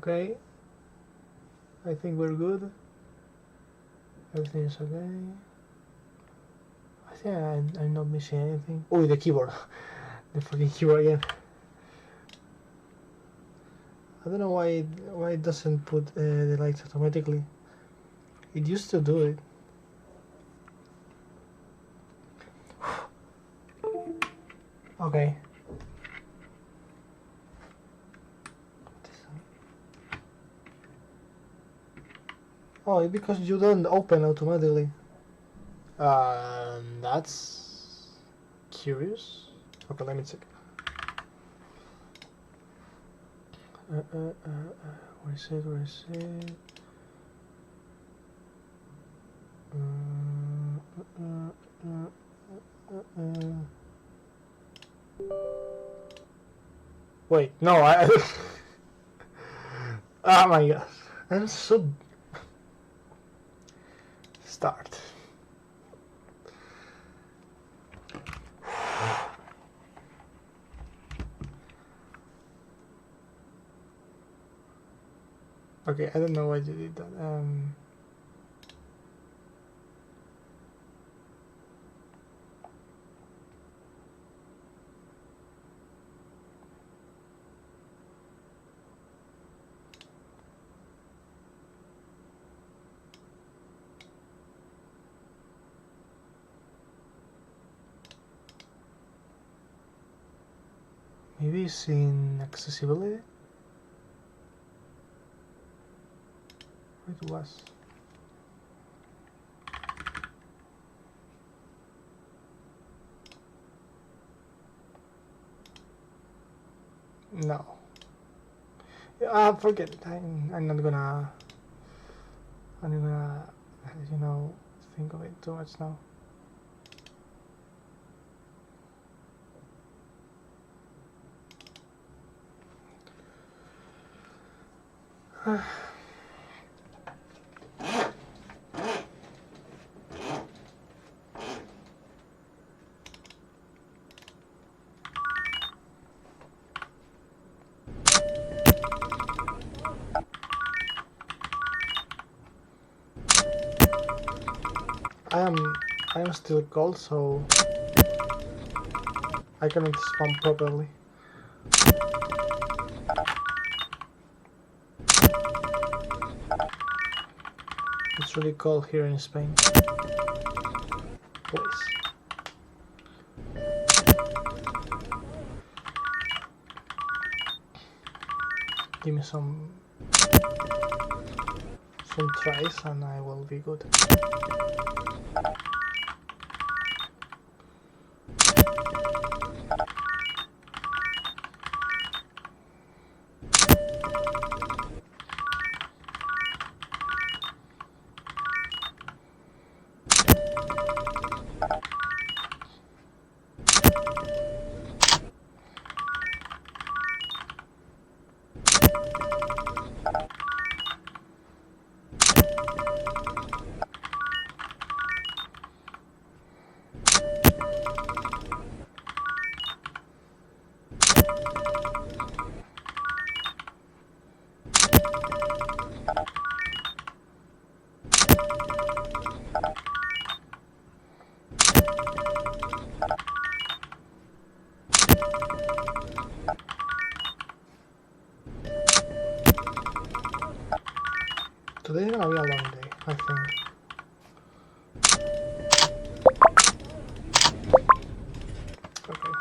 Okay. I think we're good. Everything is okay. I think I'm not missing anything. Oh, the keyboard. The fucking keyboard again. I don't know why it doesn't put the lights automatically. It used to do it. Okay. Oh, it's because you don't open automatically. That's curious. Okay, let me check. Where is it? Where is it? Wait, no, I. Oh my gosh, I'm so. Start. Okay, I don't know why you did that. Maybe it's in accessibility? It was. No. Forget it. I'm not gonna, you know, think of it too much now. I am still cold, so I cannot spam properly. It's really cold here in Spain. Please. Give me some tries and I will be good. Today's gonna be a long day, I think. Okay.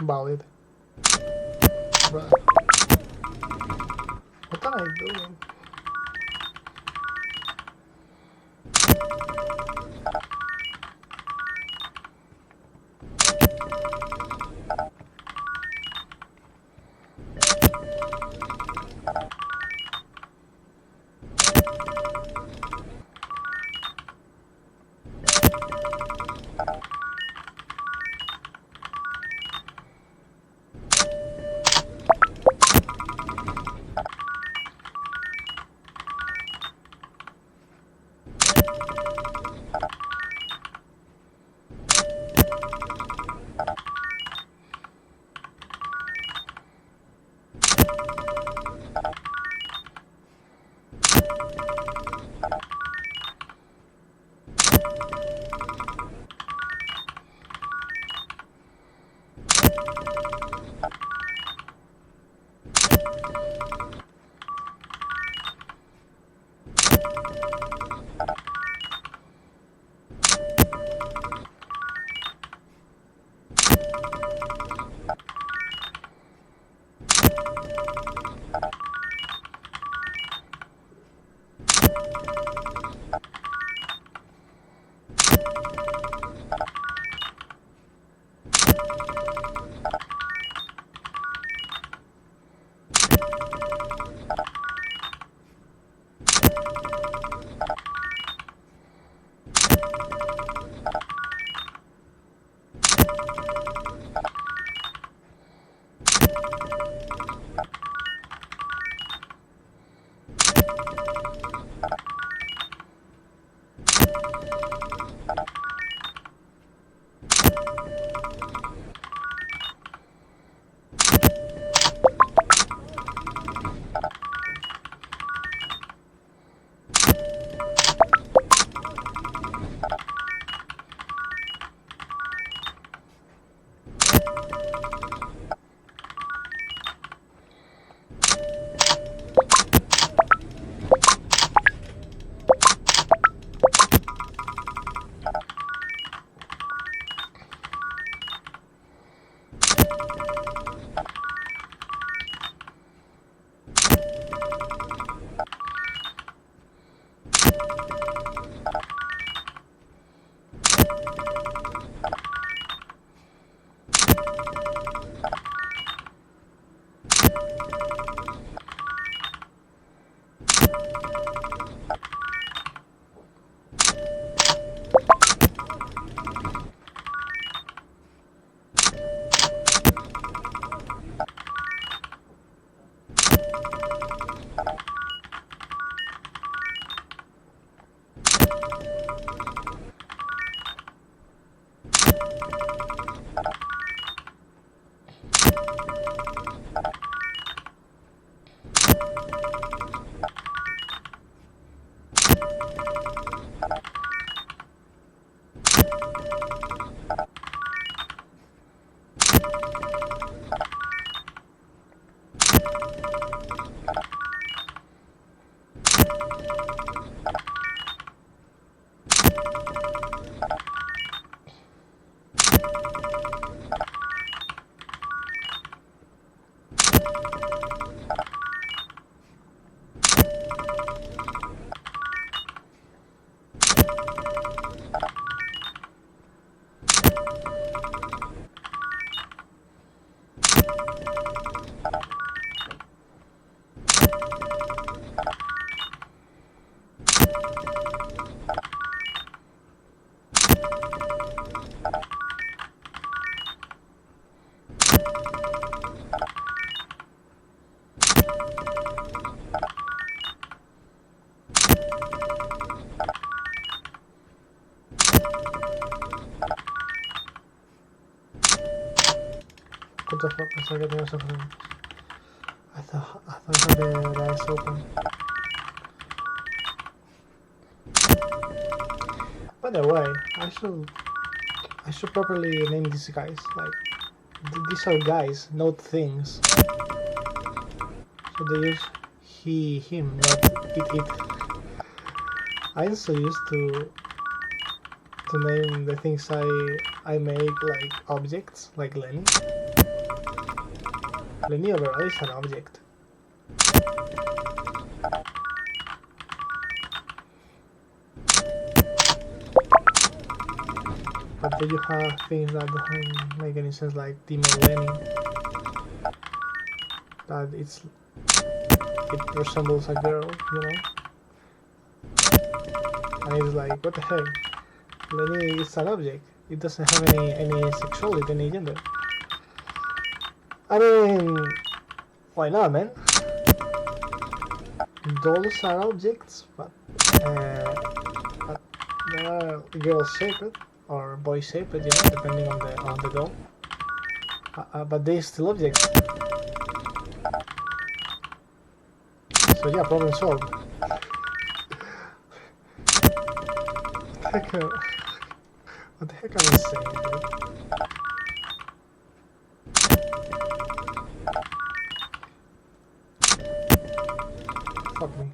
Valid. Bruh. What am I doing? What the fuck? I started getting something. I thought I had the eyes open. By the way, I should properly name these guys. Like, these are guys, not things. So they use he, him, not it. I'm so used to name the things I make like objects, like Lenny. Lenny overall is an object. But then you have things that don't make any sense, like Demon Lenny. That it resembles a girl, you know? And it's like, what the heck? Lenny is an object. It doesn't have any sexuality, any gender. I mean, why not, man? Dolls are objects, but they are girl-shaped or boy-shaped, you know, depending on the doll. But they're still objects. So yeah, problem solved. What the heck am I saying, dude? Fuck me.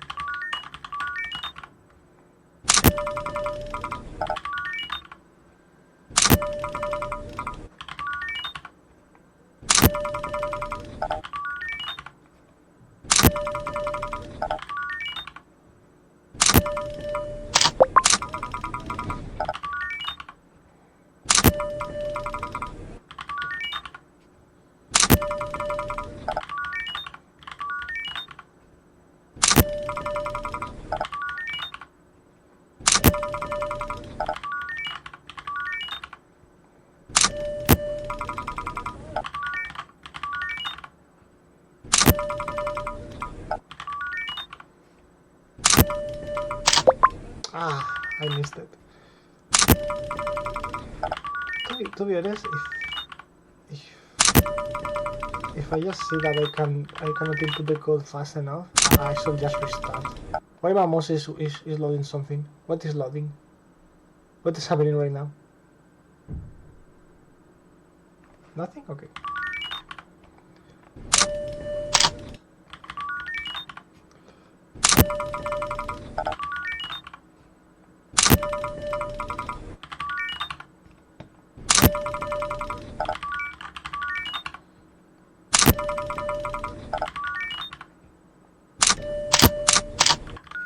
Ah, I missed it. To be honest, if I just see that I cannot input the code fast enough, I should just restart. Why my mouse is loading something? What is loading? What is happening right now? Nothing? Okay.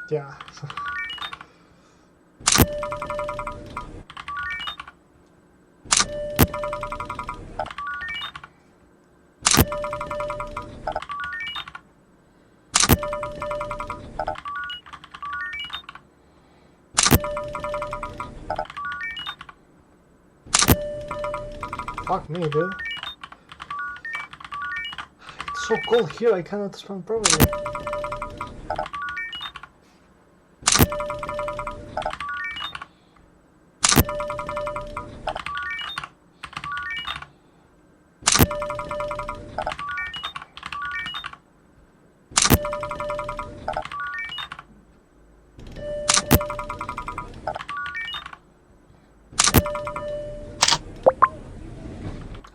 Yeah. Fuck me, dude. It's so cold here, I cannot spawn properly.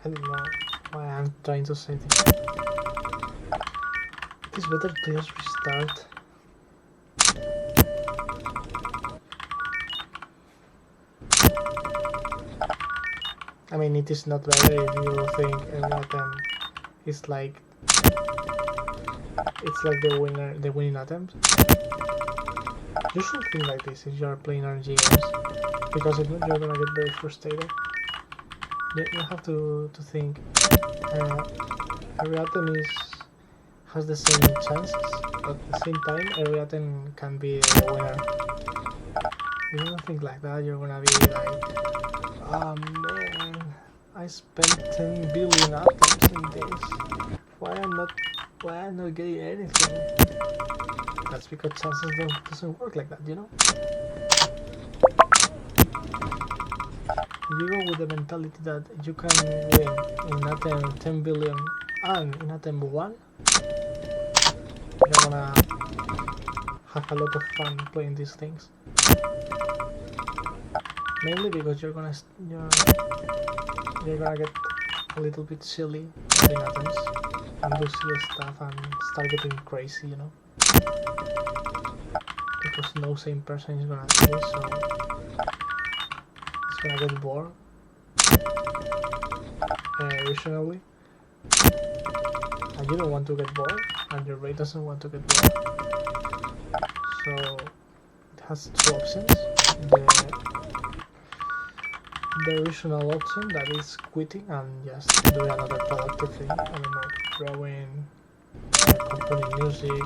I don't know why I'm trying to say things. It is better to just restart. I mean, it is not better if you think every is like the winning attempt. You should think like this if you are playing RNG games, because if not, you're gonna get very frustrated. You have to think every attempt has the same chances, but at the same time every attempt can be the winner. If you don't think like that, you're gonna be like, oh man, I spent 10 billion attempts in this. Why I'm not getting anything? That's because chances doesn't work like that, you know? if you go with the mentality that you can win in attempt 10 billion and in attempt 1, you're gonna have a lot of fun playing these things. Mainly because you're gonna get a little bit silly in attempts and do silly stuff and start getting crazy, you know. Because no same person is gonna do this, so it's gonna get bored. Originally, and you don't want to get bored, and your raid doesn't want to get bored. So it has two options. The original option, that is quitting and just doing another productive thing. I don't know, drawing, composing music,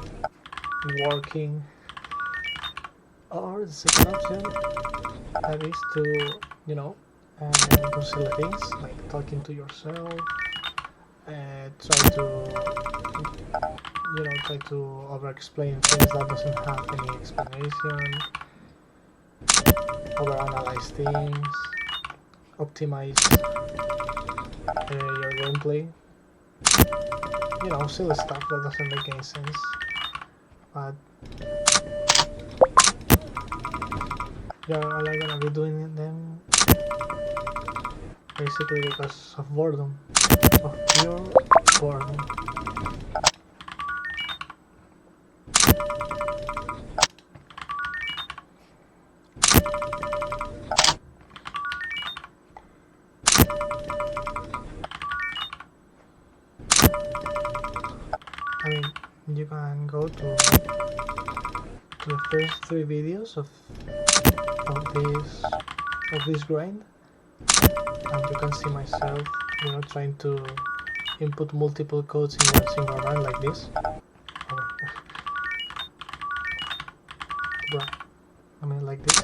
working. Or the second option, that is to, you know, do silly things like talking to yourself, try to over-explain things that doesn't have any explanation, over-analyze things, optimize your gameplay, you know, silly stuff that doesn't make any sense, but you're only gonna be doing them basically because of boredom, of pure boredom. I mean, you can go to the first 3 videos of this grind, and you can see myself, you know, trying to input multiple codes in one single run like this. I mean, like this.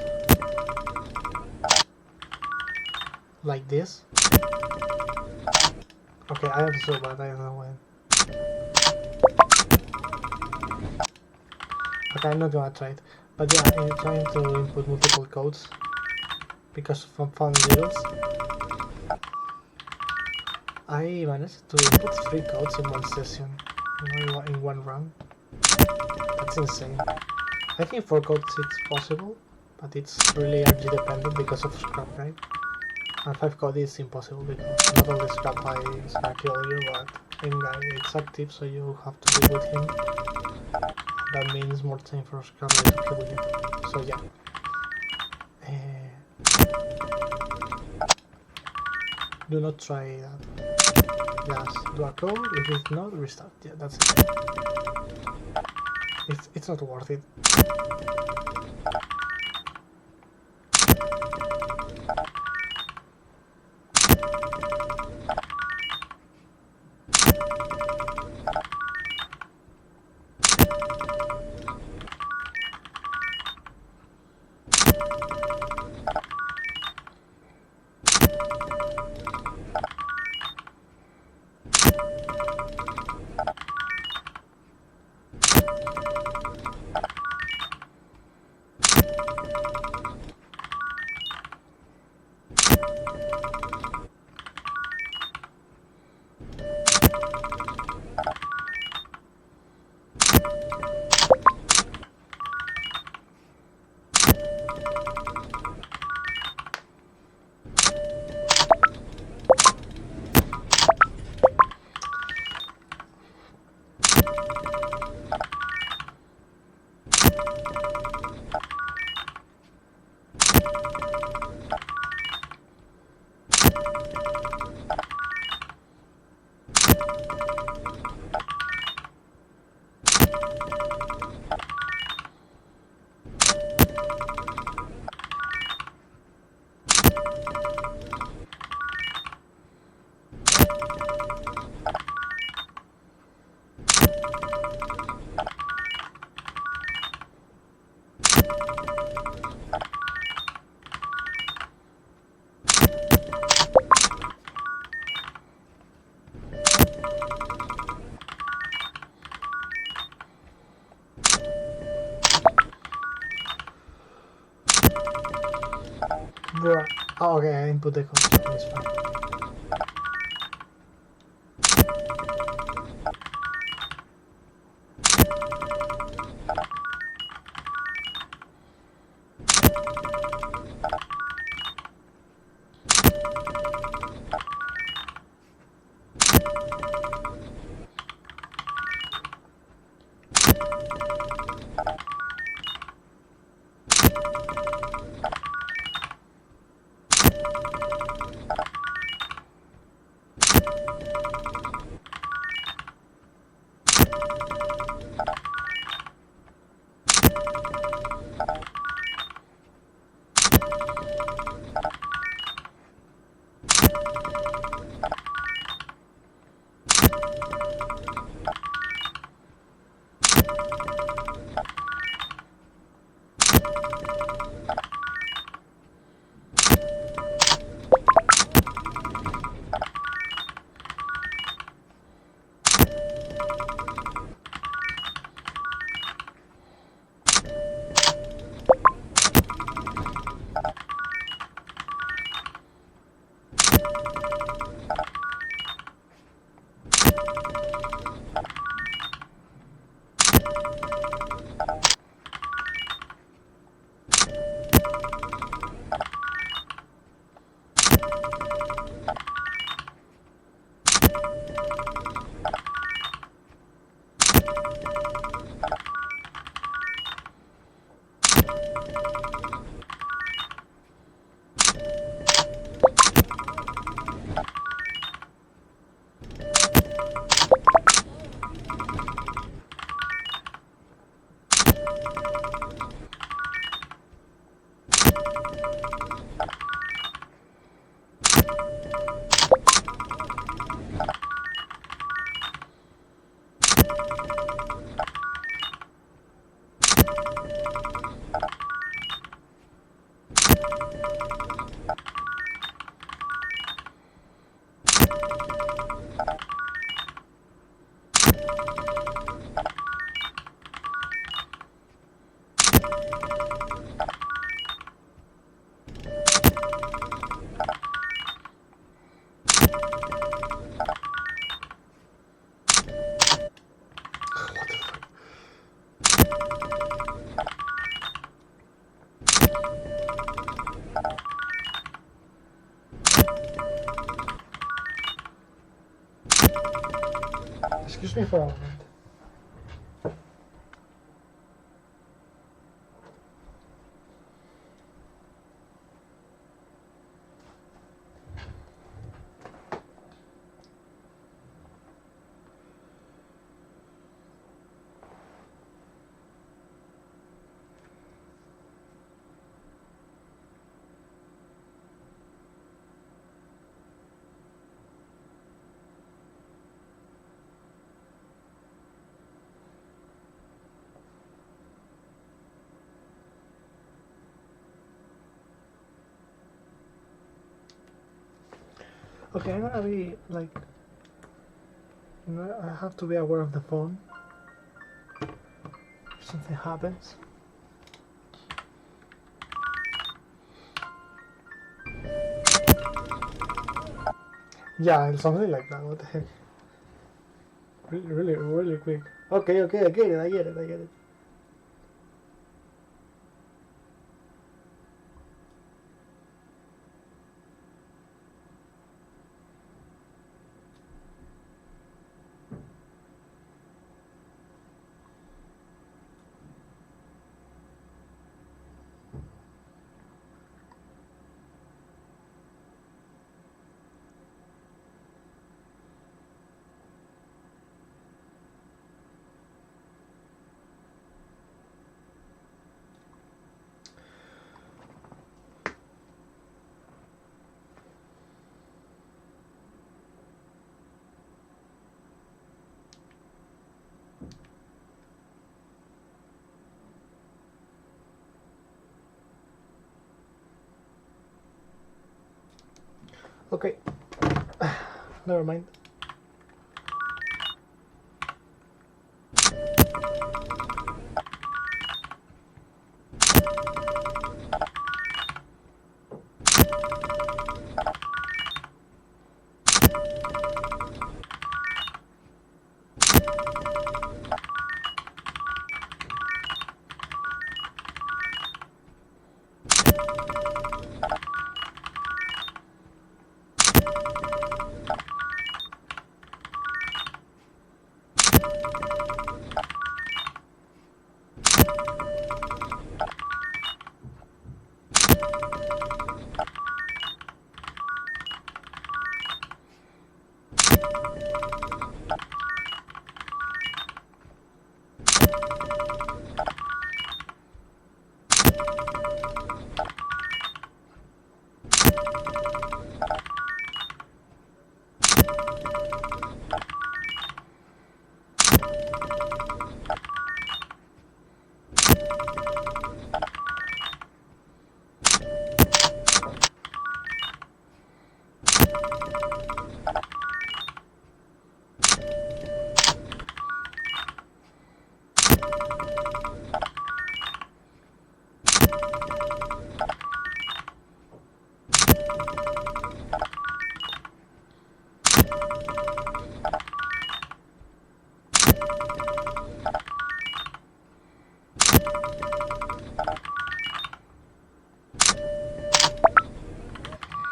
Like this. Okay, I am so bad, I don't know when. Okay, I'm not gonna try it. But yeah, I'm trying to input multiple codes because of fun deals. I managed to input 3 codes in one session, you know, in one run. That's insane. I think 4 codes it's possible, but it's really RNG dependent because of scrap, right? And 5 code is impossible because not only scrap guy is gonna kill you, but in guy it's active, so you have to deal with him. That means more time for scrap guy to kill you. So yeah. Do not try that. Just do a code, if it's not, restart. Yeah, that's it. It's not worth it. Bruh. Oh, okay, I input the code. It's fine. Excuse me for a moment. Okay, I'm gonna be like, I have to be aware of the phone if something happens. Yeah, something like that. What the heck? Really quick. Okay, I get it. Okay, never mind.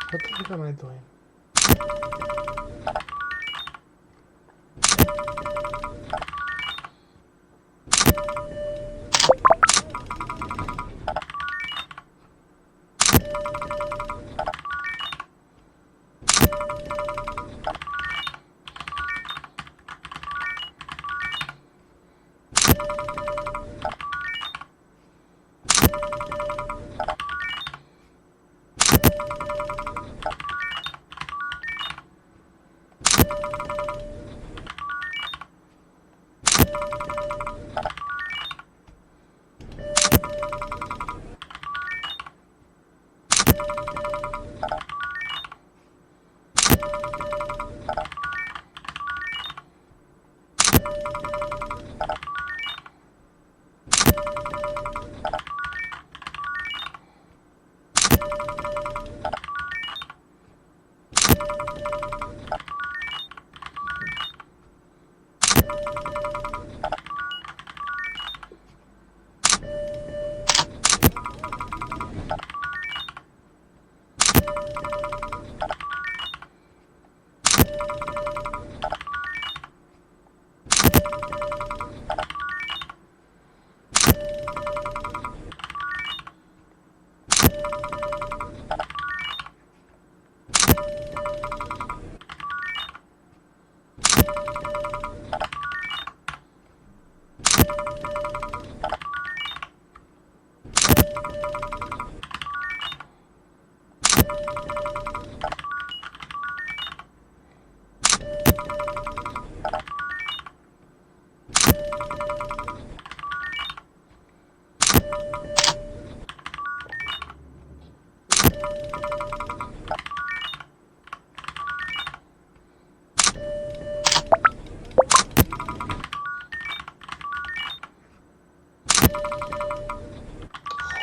What the heck am I doing?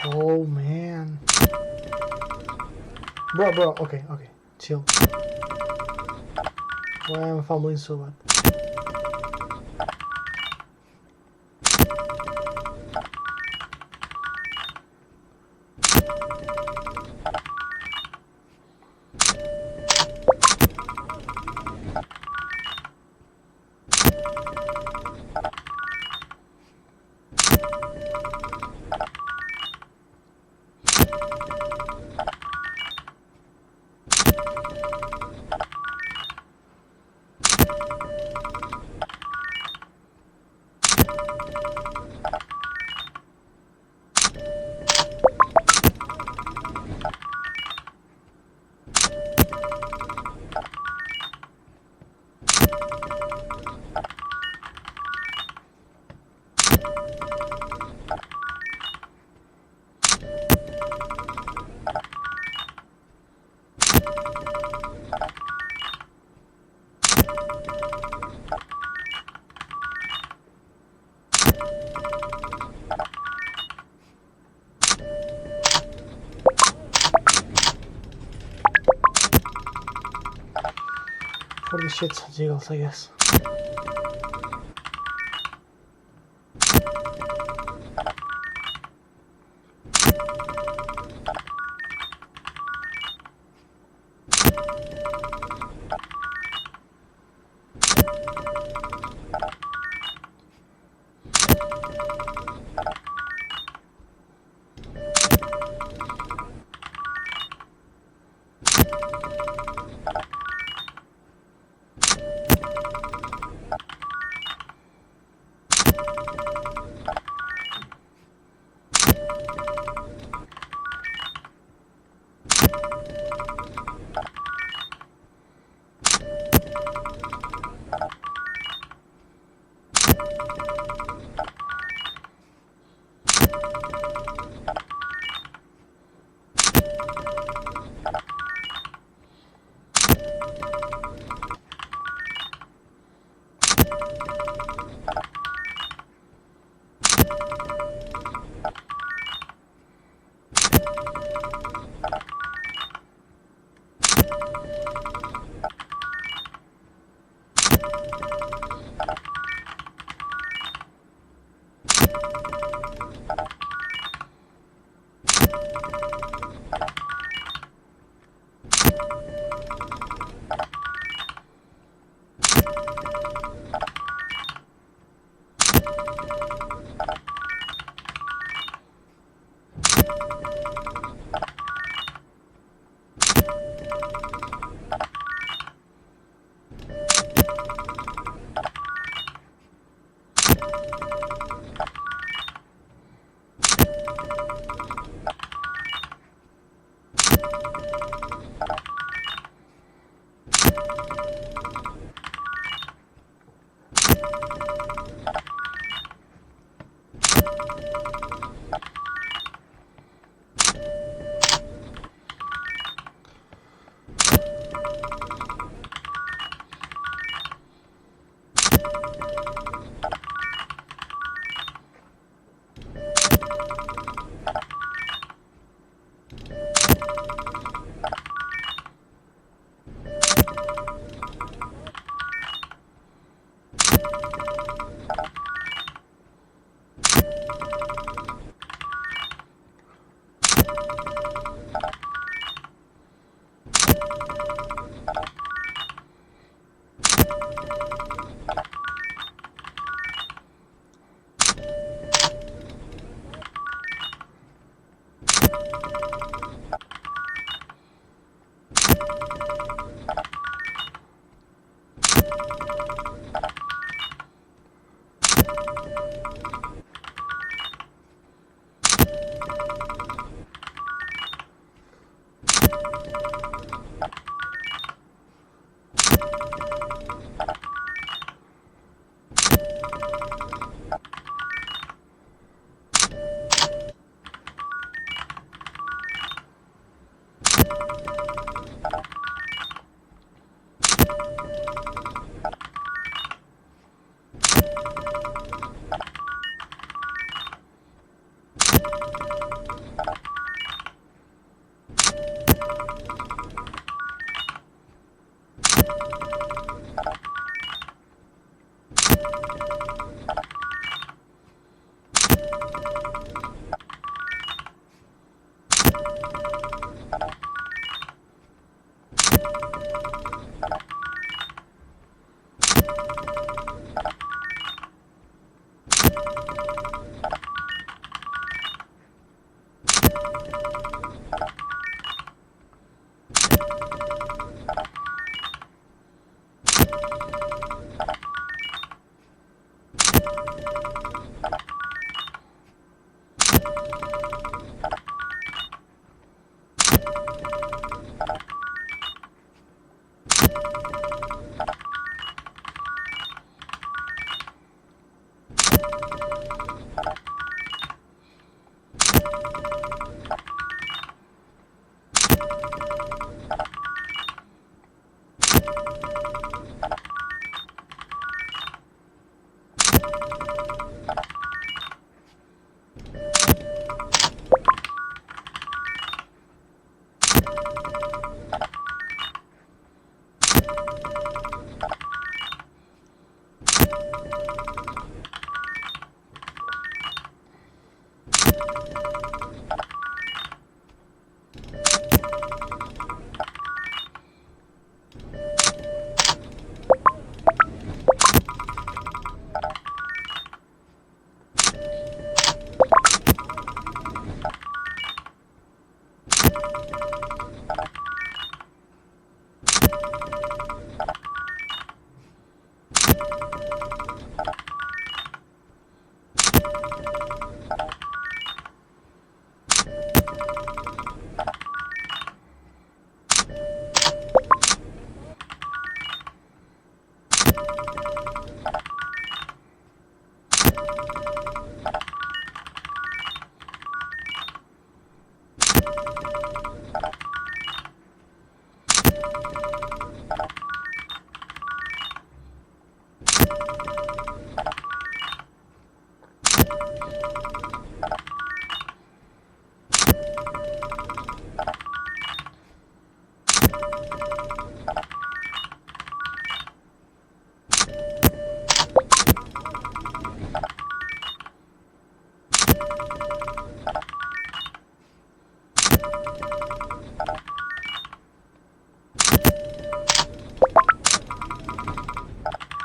Oh man. Bro, okay, chill. Why am I fumbling so bad? For the shits and giggles, I guess.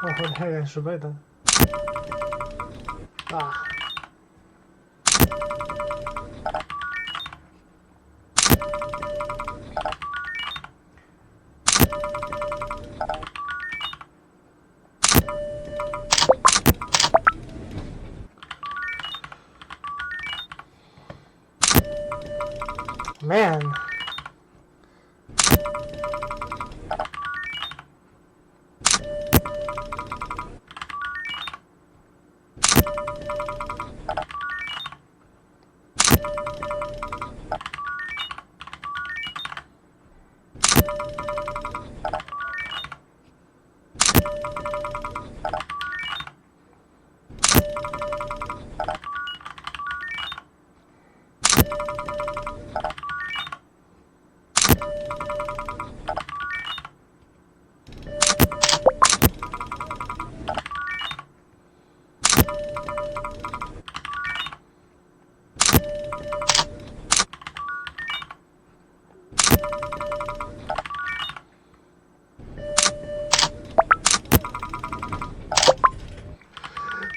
Oh, what the heck, I should buy that. Ah. Man.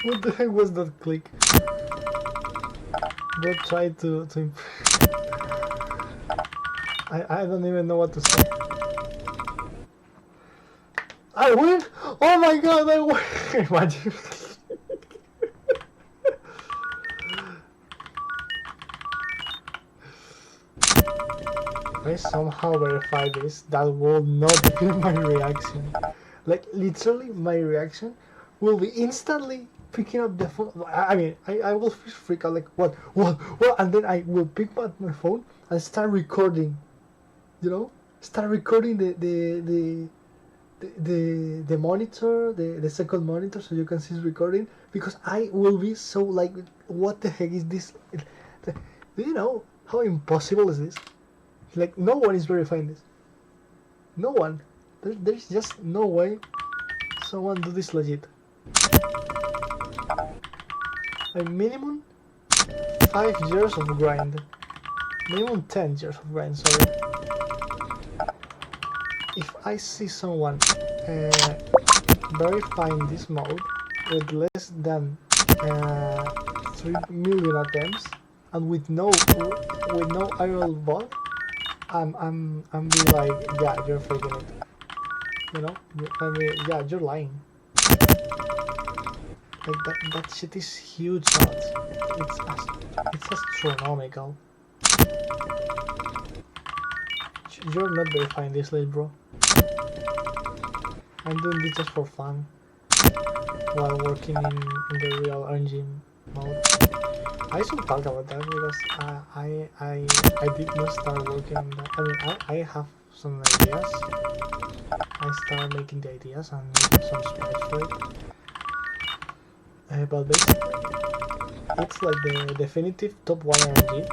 What the heck was that click? Don't try to I don't even know what to say. I win! Oh my god, I win! Imagine. If I somehow verify this, that will not be my reaction. Like, literally, my reaction will be instantly picking up the phone. I mean, I will freak out, like, what, and then I will pick up my phone and start recording, you know? Start recording the monitor, the second monitor, so you can see it's recording, because I will be so like, what the heck is this? Do you know how impossible is this? Like, no one is verifying this. No one. There's just no way someone do this legit. A minimum 5 years of grind. Minimum 10 years of grind, sorry. If I see someone verifying this mode with less than 3 million attempts and with no IRL bot, I'm be like, yeah, you're faking it. You know? I mean, yeah, you're lying. Like, that shit is huge odds. It's astronomical. You're not verifying this late, bro. I'm doing this just for fun while working in the real RNG mode. I should talk about that because I did not start working on that. I mean, I have some ideas. I started making the ideas and making some sprites for it. But basically, it's like the definitive top 1 RNG.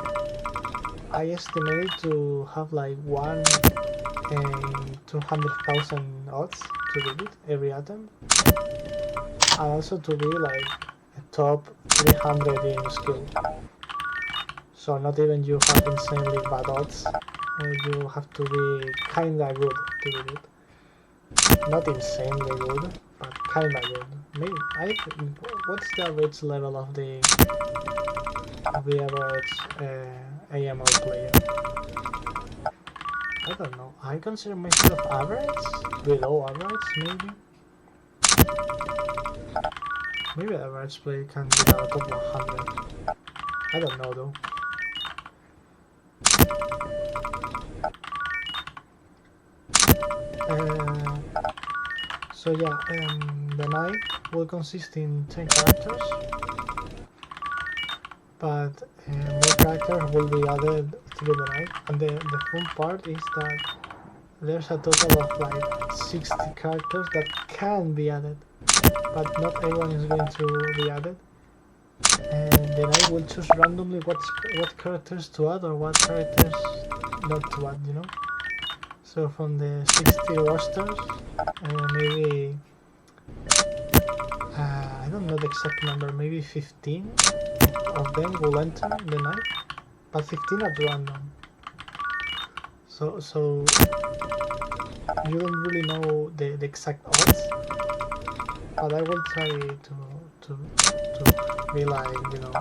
I estimated to have like 1 in 200,000 odds to beat it every attempt, and also to be like a top 300 in skill. So not even you have insanely bad odds, you have to be kinda good to beat it. Not insanely good, but kinda good. Maybe what's the average level of the average AML player? I don't know. I consider myself average, below average, maybe. Maybe the average player can be out of 100. I don't know though. So yeah, the night will consist in 10 characters, but more characters will be added through the night, and the fun part is that there's a total of like 60 characters that can be added, but not everyone is going to be added, and then I will choose randomly what characters to add or what characters not to add, you know? So from the 60 rosters, maybe, I don't know the exact number, maybe 15 of them will enter the night, but 15 at random. So you don't really know the exact odds, but I will try to be like, you know,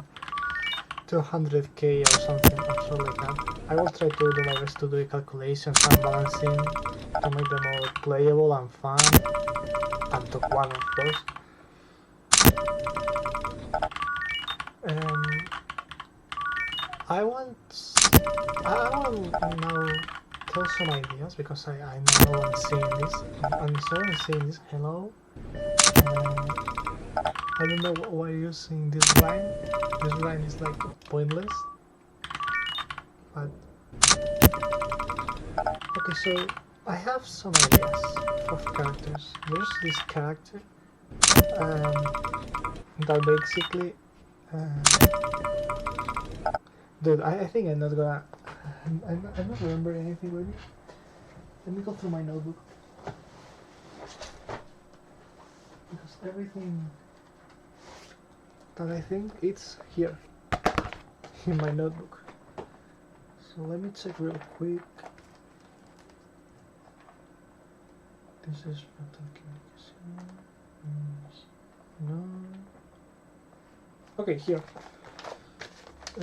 200k or something like that. I will try to do my best to do calculations and balancing to make them more playable and fun, and top 1 of course. I want I will now tell some ideas because I know no one's seeing this. And someone is saying this. Hello. I don't know why you're using this line. This line is like pointless. But okay, so I have some ideas of characters. There's this character that basically. Dude, I think I'm not gonna. I'm not remembering anything really. Let me go through my notebook. Because everything that I think it's here in my notebook. So let me check real quick. This is no. Okay, here. I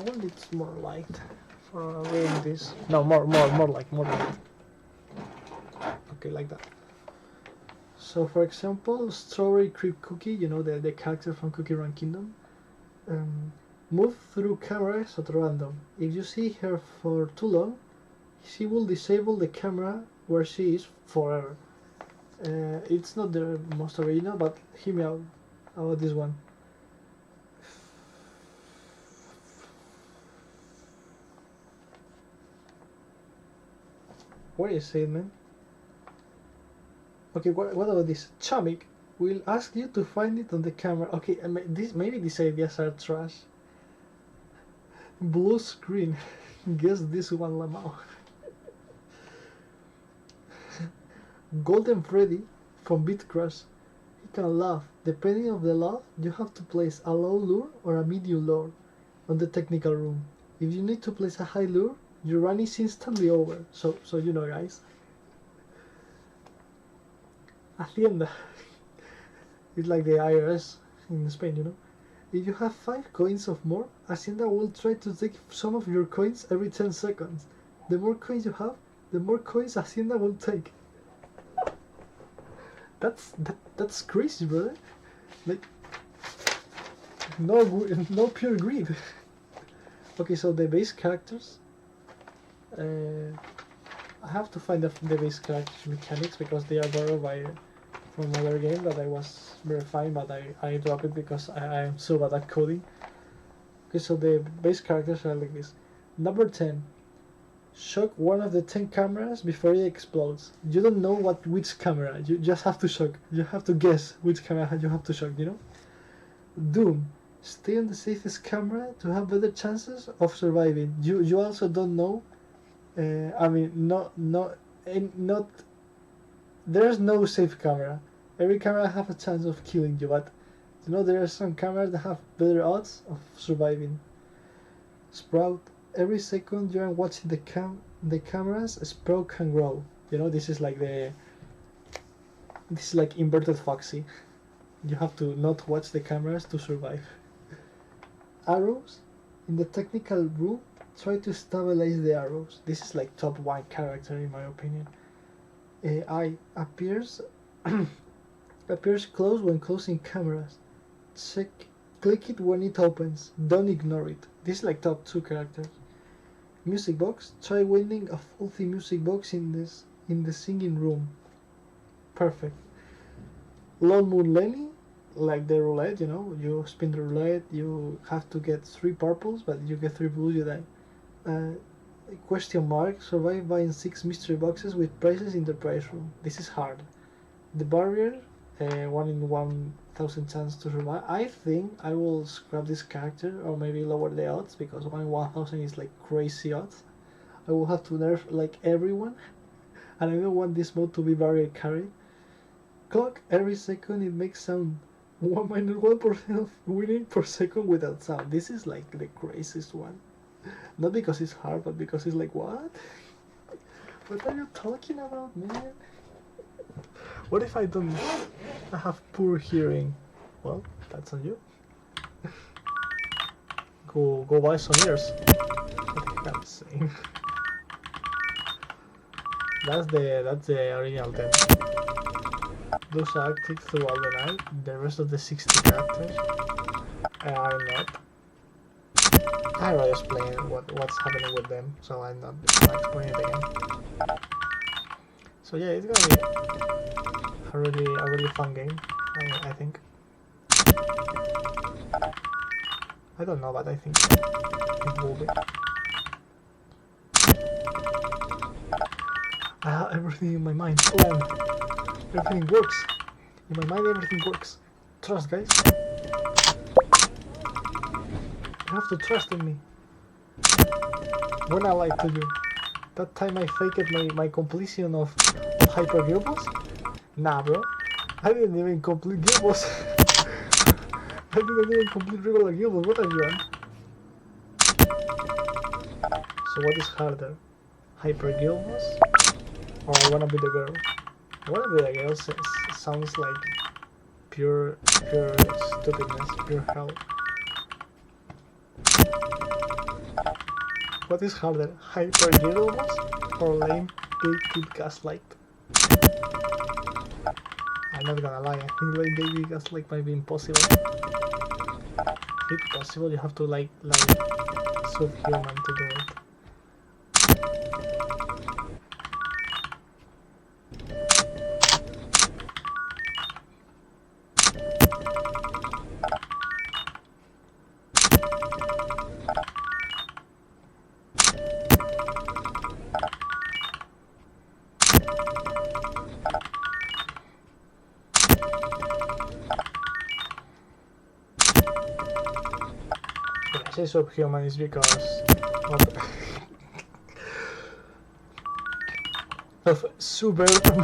want it more light for reading this. No, more light. Okay, like that. So, for example, Strawberry Creep Cookie, you know, the character from Cookie Run Kingdom, move through cameras at random. If you see her for too long, she will disable the camera where she is forever. It's not the most original, but hear me out about this one. What is it, man? Okay, what about this? Chomik will ask you to find it on the camera. Okay, maybe these ideas are trash. Blue screen. Guess this one, Lamau. Golden Freddy from Beat Crush. He can laugh. Depending on the laugh, you have to place a low lure or a medium lure on the technical room. If you need to place a high lure, your run is instantly over. So you know, guys. Hacienda. It's like the IRS in Spain, you know. If you have 5 coins or more, Hacienda will try to take some of your coins every 10 seconds. The more coins you have, the more coins Hacienda will take. That's crazy, brother. Like, no pure greed. Okay, so the base characters. I have to find the base characters mechanics because they are borrowed from another game that I was verifying, but I dropped it because I am so bad at coding. Okay, so the base characters are like this. Number 10. Shock one of the 10 cameras before it explodes. You don't know which camera. You just have to shock. You have to guess which camera you have to shock, you know? Doom. Stay on the safest camera to have better chances of surviving. You also don't know. I mean, not. There's no safe camera. Every camera have a chance of killing you, but you know there are some cameras that have better odds of surviving. Sprout. Every second you are watching the cameras, a sprout can grow. You know, this is like inverted Foxy. You have to not watch the cameras to survive. Arrows. In the technical room, try to stabilize the arrows. This is like top 1 character in my opinion. Eye appears closed when closing cameras. Click it when it opens. Don't ignore it. This is like top 2 characters. Music box. Try winning a faulty music box in the singing room. Perfect. Lone Moon Lenny, like the roulette, you know, you spin the roulette, you have to get 3 purples, but you get 3 blues, you die. Question mark. Survive buying 6 mystery boxes with prizes in the prize room. This is hard. The barrier. 1 in 1,000 chance to survive. I think I will scrap this character or maybe lower the odds because 1 in 1,000 is like crazy odds. I will have to nerf like everyone, and I don't want this mode to be barrier carry. Clock. Every second it makes sound. 1% of winning per second without sound. This is like the craziest one. Not because it's hard, but because it's like, what? What are you talking about, man? What if I have poor hearing? Well, that's on you. Go buy some ears. That's saying. That's the original 10. Those are active throughout the night. The rest of the 60 characters are not. I already explained what's happening with them, so I'm not gonna explain it again. So yeah, it's gonna be a really fun game, I think. I don't know, but I think it will be. I have everything in my mind. Plan. Everything works. In my mind, everything works. Trust, guys. You have to trust in me. When I lied to you, that time I faked my completion of Hyper Gearbox? Nah, bro. I didn't even complete Gearbox. I didn't even complete regular Gearbox. What are you on? So what is harder? Hyper Gearbox? Or I wanna be the girl? I wanna be the girl sounds like pure stupidness, pure hell. What is harder, Hyper Gearbox or lame Gatekeep Gaslight? I'm not gonna lie, I think lame Gatekeep Gaslight might be impossible. If it's possible, you have to like subhuman to do it. I say subhuman is because of Superman.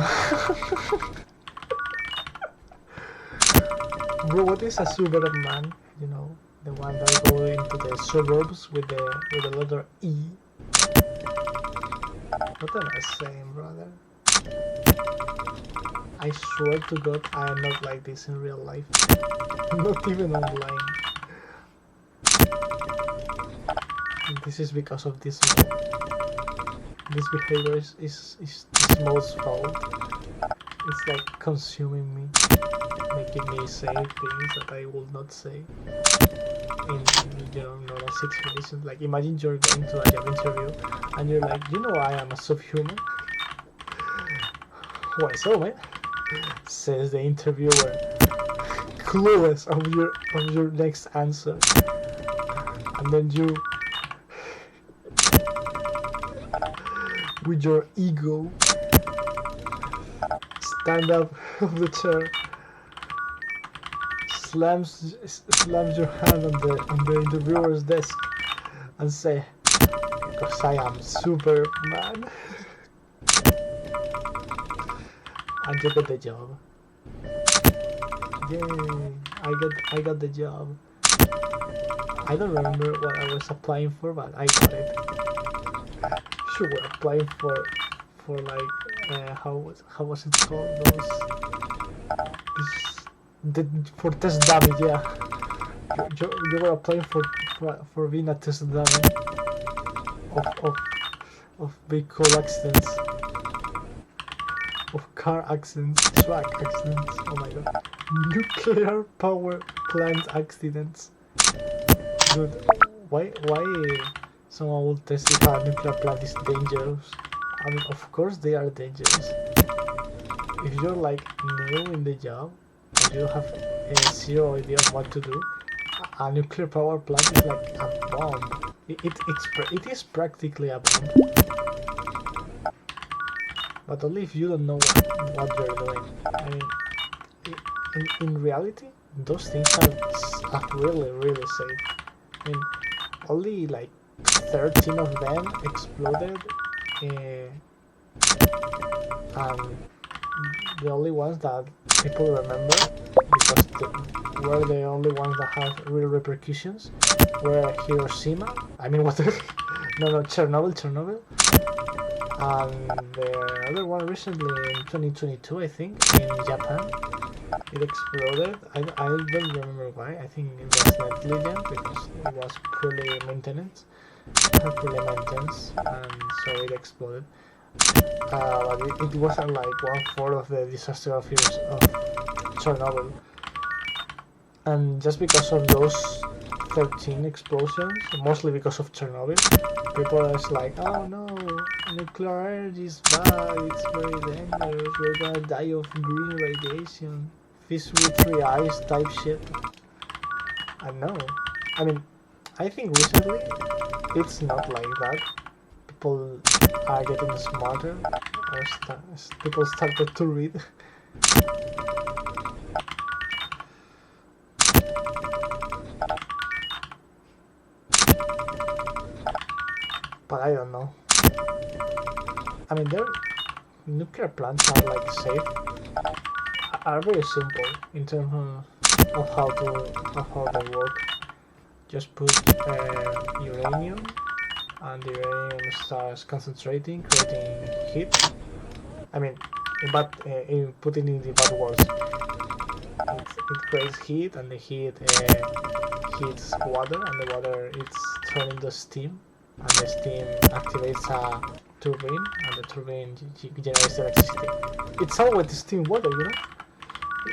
Bro, what is a Superman? You know, the one that go into the suburbs with the letter E. What am I saying, brother? I swear to God, I am not like this in real life. Not even online. This is because of this mode. This behavior is this mode's fault. It's like consuming me, making me say things that I will not say in normal situations. Like imagine you're going to a job interview and you're like, you know, I am a subhuman. Why so, man? Says the interviewer, clueless of your next answer, and then you, with your ego, stand up of the chair, slams your hand on the interviewer's desk, and say, "Because I am Superman," and you get the job. Yay! I got the job. I don't remember what I was applying for, but I got it. Sure, we're applying for like how was it called? For test dummy, yeah. You were applying for being a test dummy of vehicle accidents, of car accidents, truck accidents. Oh my god, nuclear power plant accidents. Dude, why someone will test if a nuclear plant is dangerous? I mean, of course they are dangerous. If you're like new in the job and you have zero idea of what to do, a nuclear power plant is like a bomb. It is practically a bomb. But only if you don't know what you're doing. I mean, in reality, those things are really safe. I mean, only like 13 of them exploded, and the only ones that people remember, because were the only ones that have real repercussions, were Hiroshima. I mean, what? No, Chernobyl. And the other one recently in 2022, I think, in Japan. It exploded. I don't remember why. I think it was negligent because it was poorly maintenance, and so it exploded. But it wasn't like 1/4 of the disaster of Chernobyl. And just because of those 13 explosions, mostly because of Chernobyl. People are like, oh no, nuclear energy is bad, it's very dangerous, we're gonna die of green radiation, fish with 3 eyes type shit. I know. I mean, I think recently it's not like that. People are getting smarter, or people started to read. But I don't know. I mean, their nuclear plants are like safe, are very simple in terms of how they work. Just put uranium, and the uranium starts concentrating, creating heat. I mean, put it in the bad words. It creates heat, and the heat heats water, and the water it's turned into steam, and the steam activates a turbine, and the turbine generates electricity. It's always steam water, you know.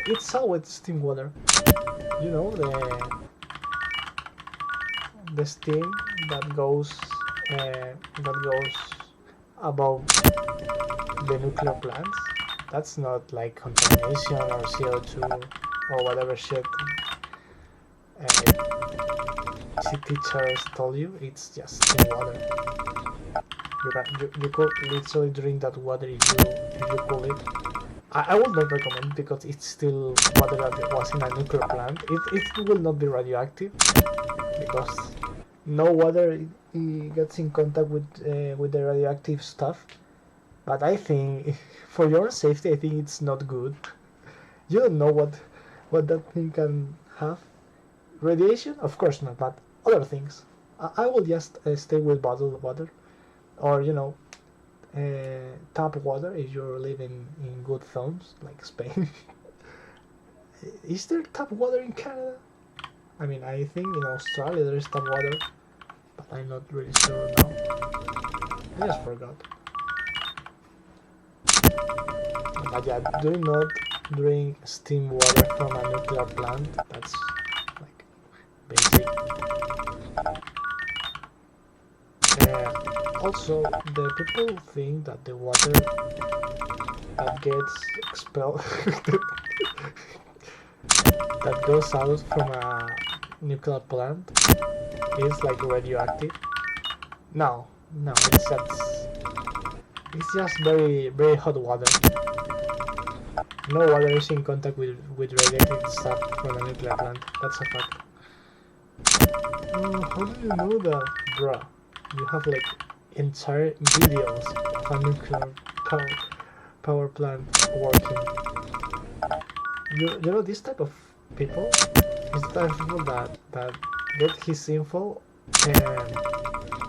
It's always steam water. You know, the steam that goes above the nuclear plants. That's not like contamination or CO2 or whatever shit teachers told you. It's just steam water. You could literally drink that water if you cool it. I would not recommend, because it's still water that was in a nuclear plant. It will not be radioactive, because no water gets in contact with the radioactive stuff. But I think, for your safety, I think it's not good. You don't know what that thing can have. Radiation? Of course not, but other things. I will just stay with bottled water, or tap water if you're living in good zones like Spain. Is there tap water in Canada? I mean, I think in Australia there is tap water, but I'm not really sure now. I just forgot. But yeah, do not drink steam water from a nuclear plant. That's like basic. Also, the people think that the water that gets expelled, that goes out from a nuclear plant, is like radioactive. No, it's just very, very hot water. No water is in contact with radioactive stuff from a nuclear plant. That's a fact. How do you know that, bruh? You have like entire videos of a nuclear power plant working. You know, this type of people is the type of people that get his info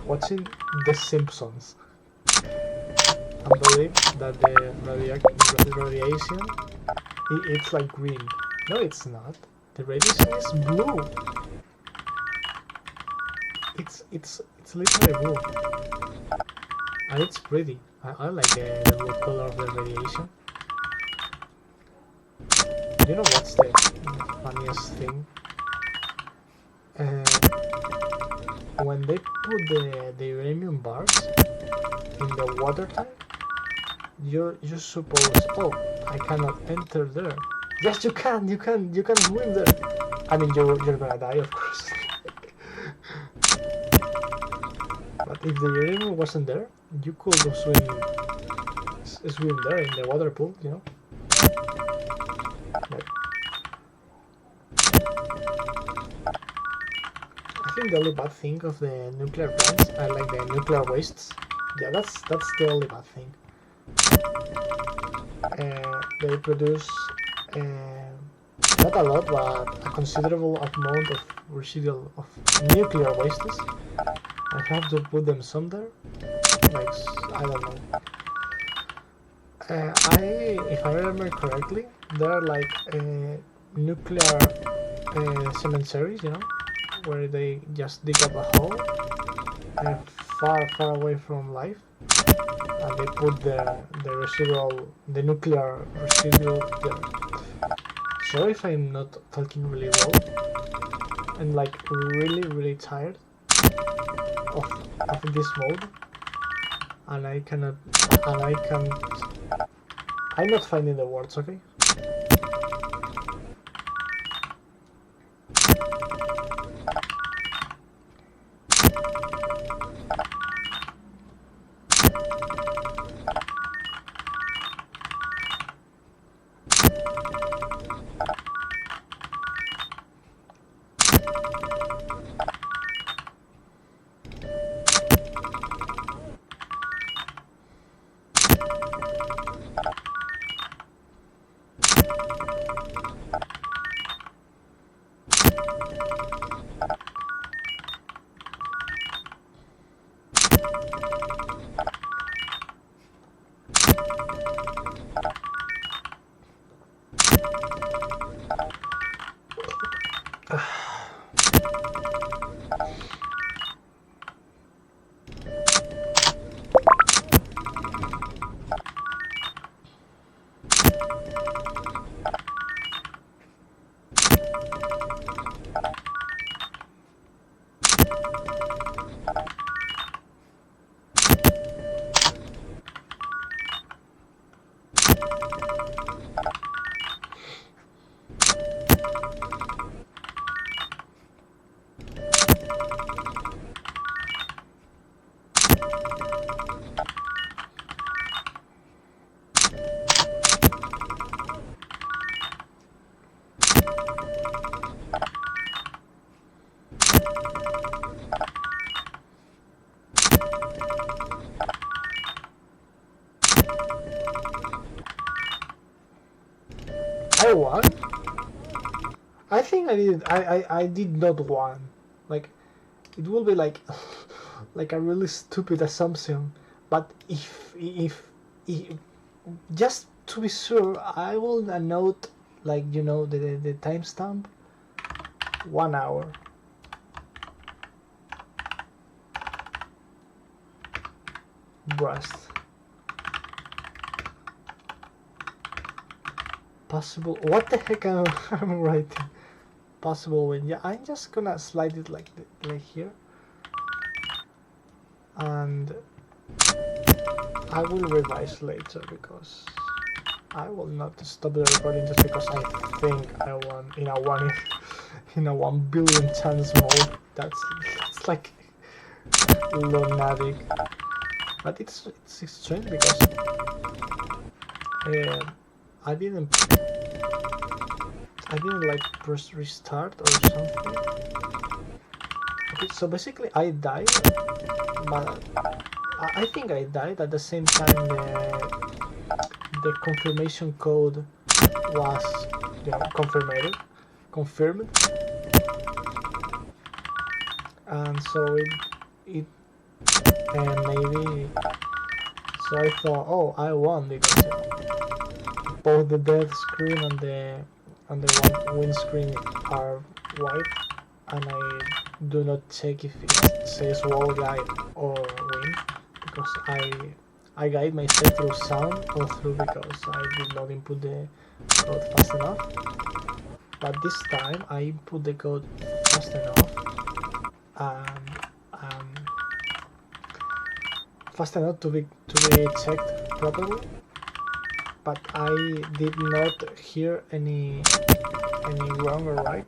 watching The Simpsons and believe that the radiation it's like green. No, it's not. The radiation is blue. It's literally blue, and it's pretty. I like the blue color of the radiation. You know what's the funniest thing? When they put the uranium bars in the water tank, you suppose, oh, I cannot enter there. Yes, you can swim there. I mean, you're gonna die, of course. But if the uranium wasn't there, you could swim there in the water pool, you know. Like, I think the only bad thing of the nuclear plants are like the nuclear wastes. Yeah, that's the only bad thing. They produce not a lot, but a considerable amount of residual of nuclear wastes. I have to put them somewhere. Like, I don't know. If I remember correctly, there are like nuclear cemeteries, you know, where they just dig up a hole far away from life, and they put the nuclear residual there. Sorry if I'm not talking really well. I'm like really tired of this mode, and I cannot, and I can't. I'm not finding the words, okay? I won? I think I did. I did not won. Like, it will be like like a really stupid assumption. But if just to be sure, I will note, like, you know, the timestamp. 1 hour. Breast. Possible. What the heck am I writing? Possible win. Yeah, I'm just gonna slide it like here, and I will revise later because I will not stop the recording just because I think I won in a in a 1 billion chance mode. That's like lunatic. But it's strange because I didn't like press restart or something. Okay, so basically I died, but I think I died at the same time the confirmation code was, you know, confirmed, and so it maybe, so I thought, oh, I won because both the death screen and the win screen are white, and I do not check if it says wall guide or win because I guide myself through sound or through because I did not input the code fast enough. But this time I input the code fast enough and fast enough to be checked properly. But I did not hear any wrong or right.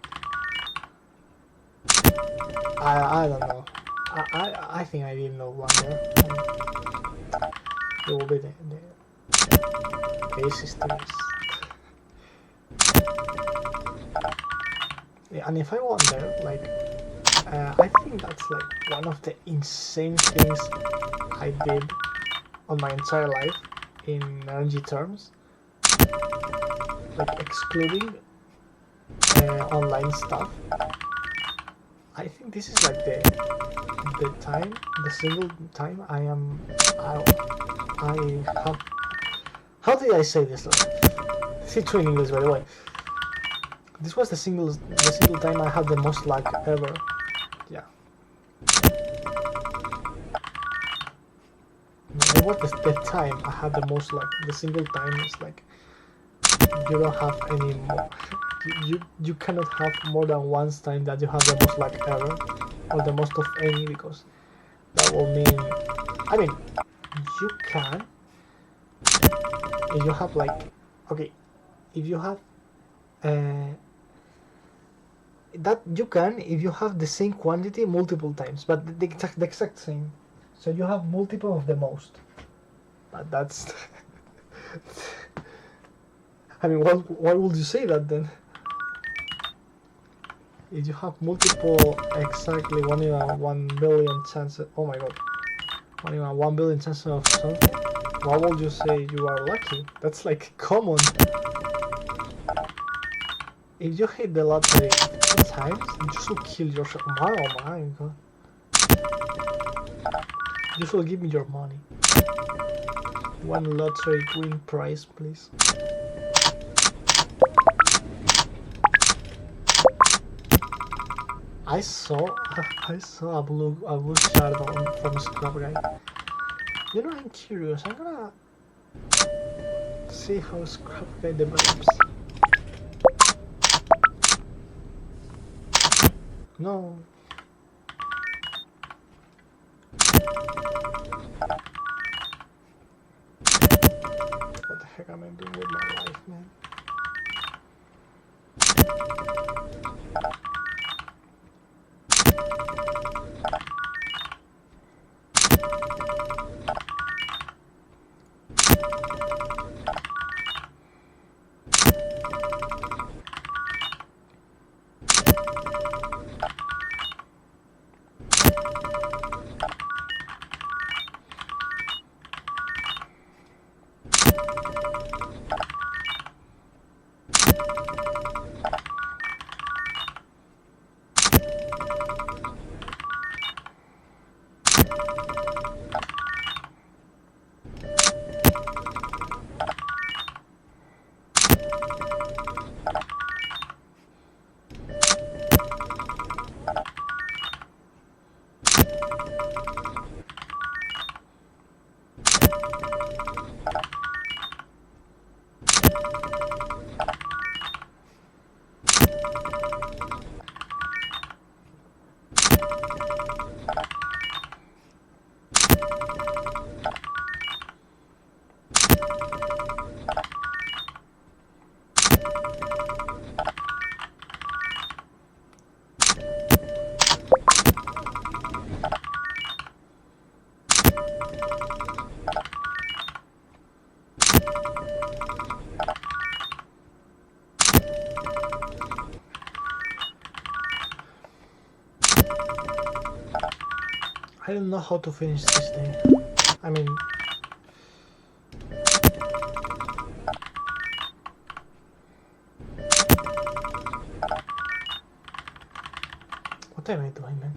I don't know. I think I didn't know one there. It will be the system is. Yeah, and if I wonder, like, I think that's like one of the insane things I did on my entire life in RNG terms, like excluding online stuff. I think this is like the single time I have. How did I say this? C2 in English, by the way. This was the single time I had the most luck ever. Yeah. What was the time I had the most luck? The single time is like you don't have any more. you cannot have more than one time that you have the most luck ever, or the most of any, because that will mean, I mean, you can, if you have like, okay, if you have that you can if you have the same quantity multiple times, but the exact same, so you have multiple of the most, but that's I mean, why would you say that then? If you have multiple, exactly 1 in a 1 billion chances, oh my god, 1 in a 1 billion chances of something, why would you say you are lucky? That's like common. If you hit the lottery 3 times, you should kill yourself. Oh my god. You should give me your money. One lottery win prize, please. I saw a blue shadow from Scrap Guy. You know, I'm curious. I'm gonna see how Scrap Guy develops. No. What the heck am I doing with my life, man? I don't know how to finish this day. I mean, what am I doing, man?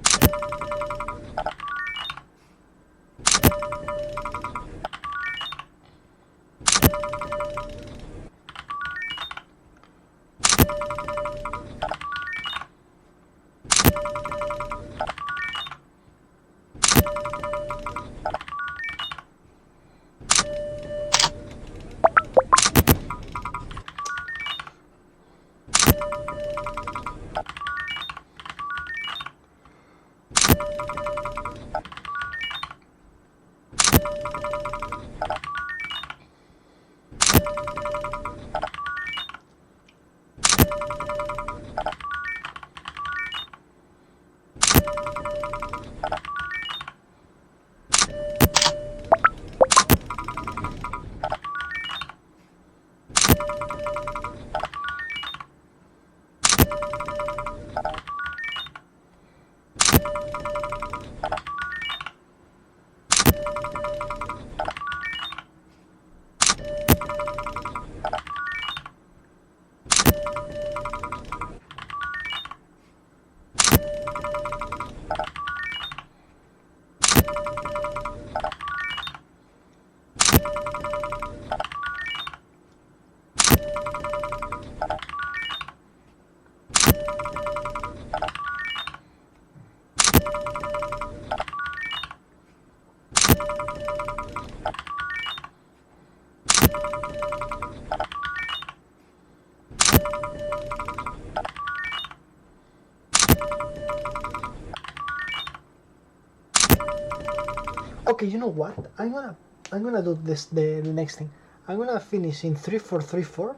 Okay, you know what? I'm gonna do this the next thing. I'm gonna finish in 3-4-3-4,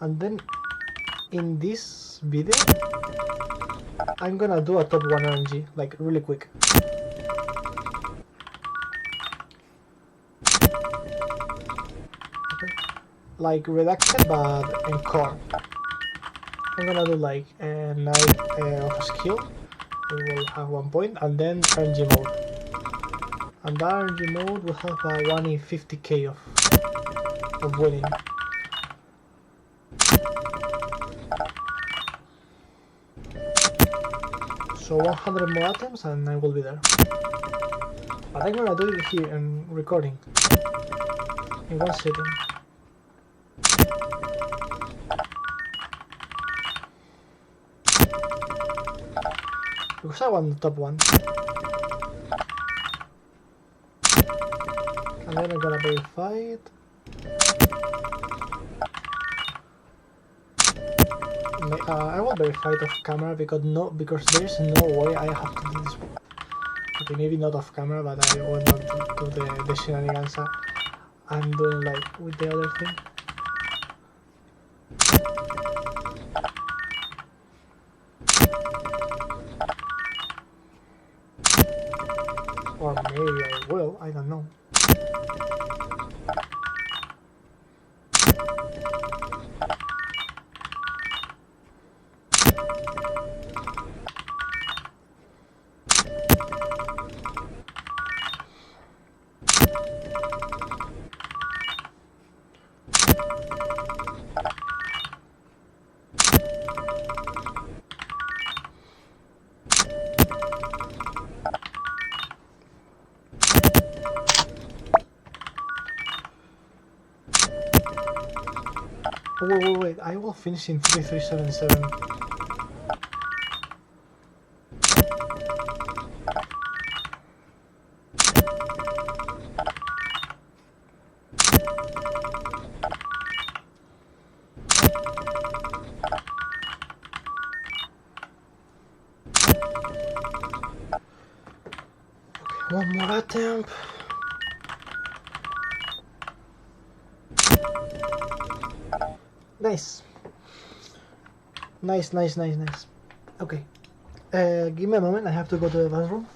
and then in this video I'm gonna do a top 1 RNG, like really quick. Okay. Like redacted but in core. I'm gonna do like a night of skill. We will have 1 point, and then RNG mode. And that RNG mode will have a 1 in 50k of winning. So 100 more items and I will be there. But I'm gonna do it here in recording. In one sitting. Because I want the top 1. And then I'm gonna verify it. I will verify it off camera because there's no way I have to do this. Okay, maybe not off camera, but I will not do the shenanigans I'm doing like with the other thing. Or maybe I will, I don't know. Wait, I will finish in 3377. Okay, 1 more attempt. Nice. Nice. Okay. Give me a moment, I have to go to the bathroom.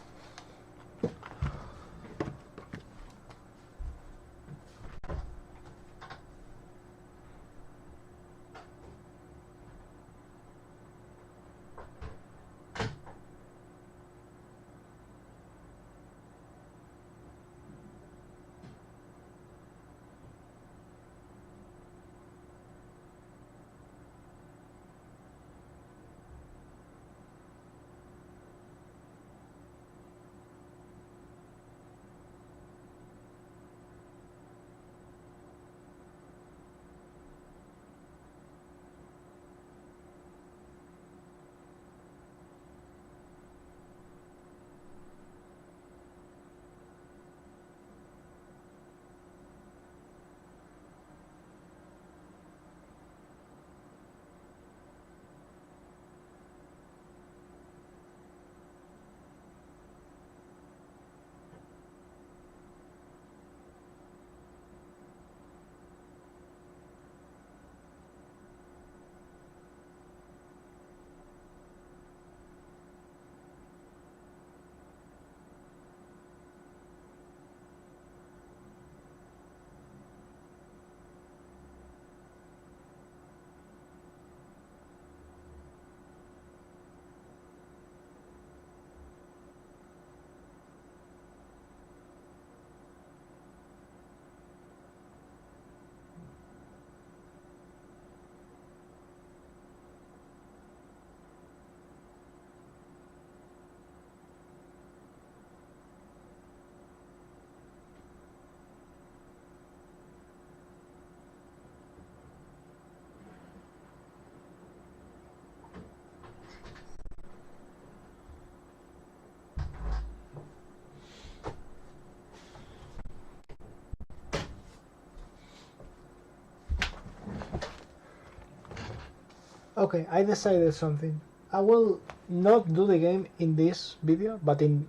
Okay, I decided something. I will not do the game in this video, but in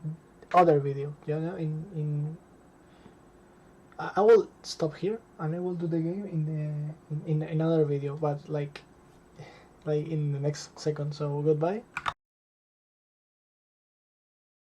other video, you know, in I will stop here and I will do the game in another video, but like in the next second. So goodbye.